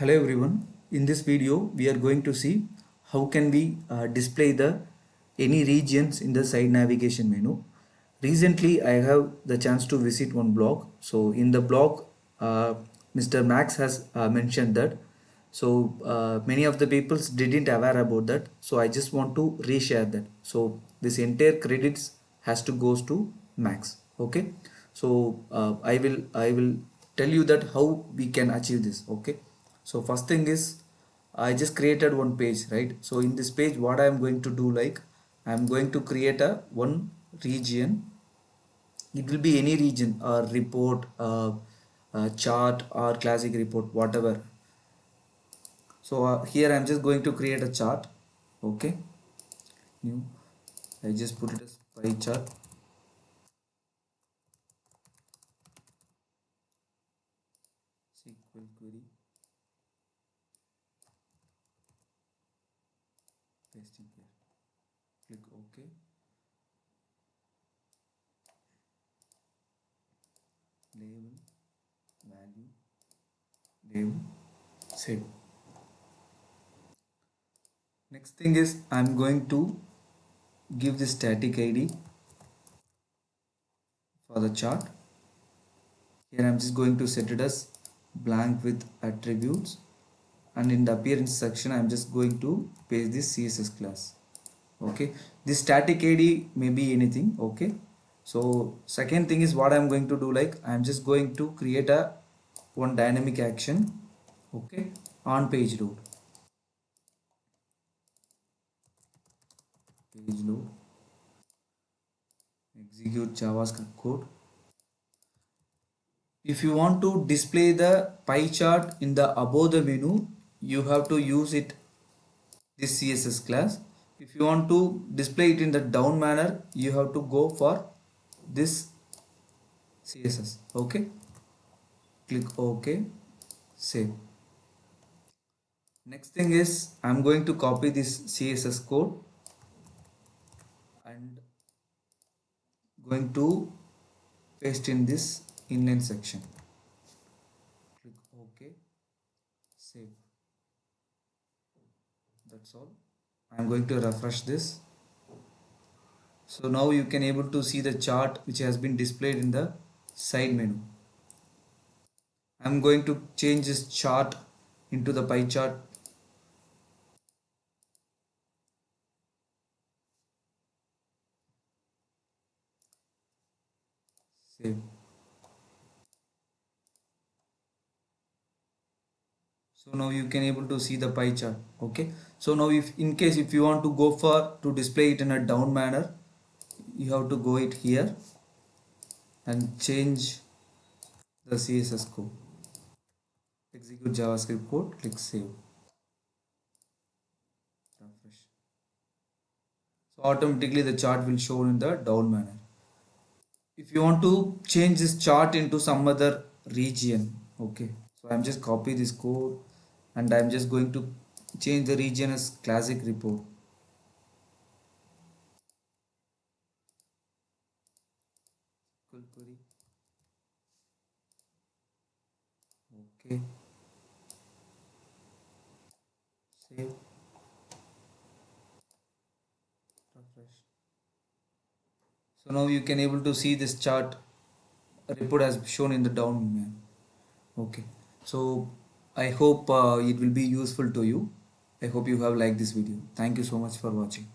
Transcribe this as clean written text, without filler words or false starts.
Hello everyone. In this video we are going to see how can we display the any regions in the side navigation menu. Recently I have the chance to visit one blog. So in the blog Mr. Max has mentioned that. So many of the peoples didn't aware about that. So I just want to reshare that. So this entire credits has to goes to Max. Okay. So I will tell you that how we can achieve this. Okay. So first thing is I just created one page, right? So in this page what I am going to do, like I am going to create a one region. It will be any region or report, chart or classic report, whatever. So here I am just going to create a chart. Okay, new. I just put it as pie chart. SQL query, pasting here. Click OK. Label, value, label, save. Next thing is I'm going to give the static ID for the chart. Here I'm just going to set it as blank with attributes, and in the appearance section I'm just going to paste this CSS class. Okay, this static ID may be anything. Okay, so second thing is what I'm going to do, like I'm just going to create a one dynamic action. Okay, on page load, execute JavaScript code. If you want to display the pie chart in the above the menu, you have to use it this CSS class. If you want to display it in the down manner, you have to go for this CSS. Okay, click OK, save. Next thing is I'm going to copy this CSS code and going to paste in this inline section. Click OK, save. That's all. I'm going to refresh this. So now you can able to see the chart which has been displayed in the side menu. I'm going to change this chart into the pie chart. Save. So now you can able to see the pie chart. Okay, so now if in case if you want to go for to display it in a down manner, you have to go it here and change the CSS code, execute JavaScript code, click save, refresh. So automatically the chart will show in the down manner. If you want to change this chart into some other region, okay, so I'm just copy this code and I'm just going to change the region as classic report. Query. Okay, save, refresh. So now you can able to see this chart report as shown in the down manner. Okay, so I hope it will be useful to you. I hope you have liked this video. Thank you so much for watching.